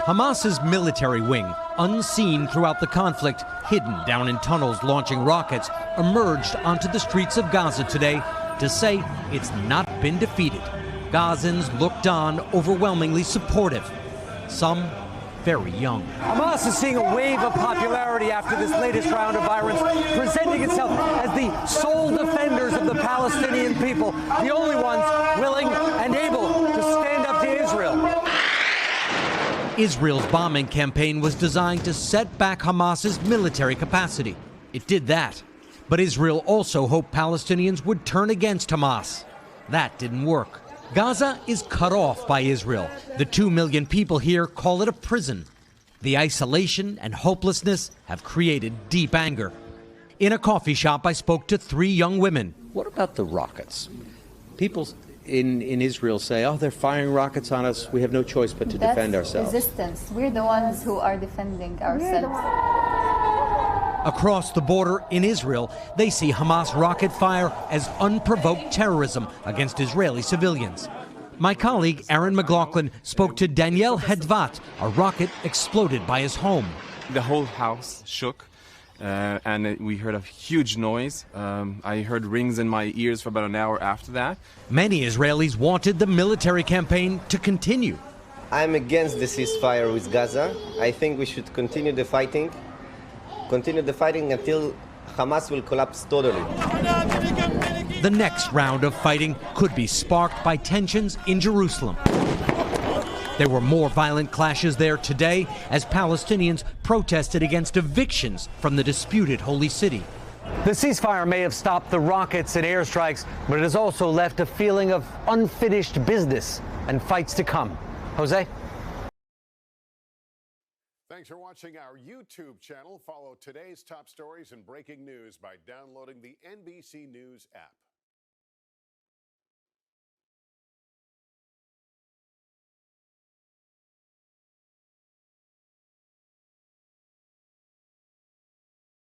Hamas's military wing, unseen throughout the conflict, hidden down in tunnels launching rockets, emerged onto the streets of Gaza today to say it's not been defeated. Gazans looked on, overwhelmingly supportive, some very young. Hamas is seeing a wave of popularity after this latest round of violence, presenting itself as the sole defenders of the Palestinian people, the only ones willing and able to stand up to Israel. Israel's bombing campaign was designed to set back Hamas's military capacity. It did that. But Israel also hoped Palestinians would turn against Hamas. That didn't work. Gaza is cut off by Israel. The 2 million people here call it a prison. The isolation and hopelessness have created deep anger. In a coffee shop, I spoke to 3 young women. What about the rockets? People in Israel say, oh, they're firing rockets on us. We have no choice but to defend ourselves. Resistance. We're the ones who are defending ourselves. Across the border in Israel, they see Hamas rocket fire as unprovoked terrorism against Israeli civilians. My colleague Aaron McLaughlin spoke to Daniel Hedvat. A rocket exploded by his home. The whole house shook, and we heard a huge noise. I heard rings in my ears for about an hour after that. Many Israelis wanted the military campaign to continue. I'm against the ceasefire with Gaza. I think we should continue the fighting until Hamas will collapse totally. The next round of fighting could be sparked by tensions in Jerusalem. There were more violent clashes there today as Palestinians protested against evictions from the disputed Holy City. The ceasefire may have stopped the rockets and airstrikes, but it has also left a feeling of unfinished business and fights to come. Jose? Thanks for watching our YouTube channel. Follow today's top stories and breaking news by downloading the NBC News app.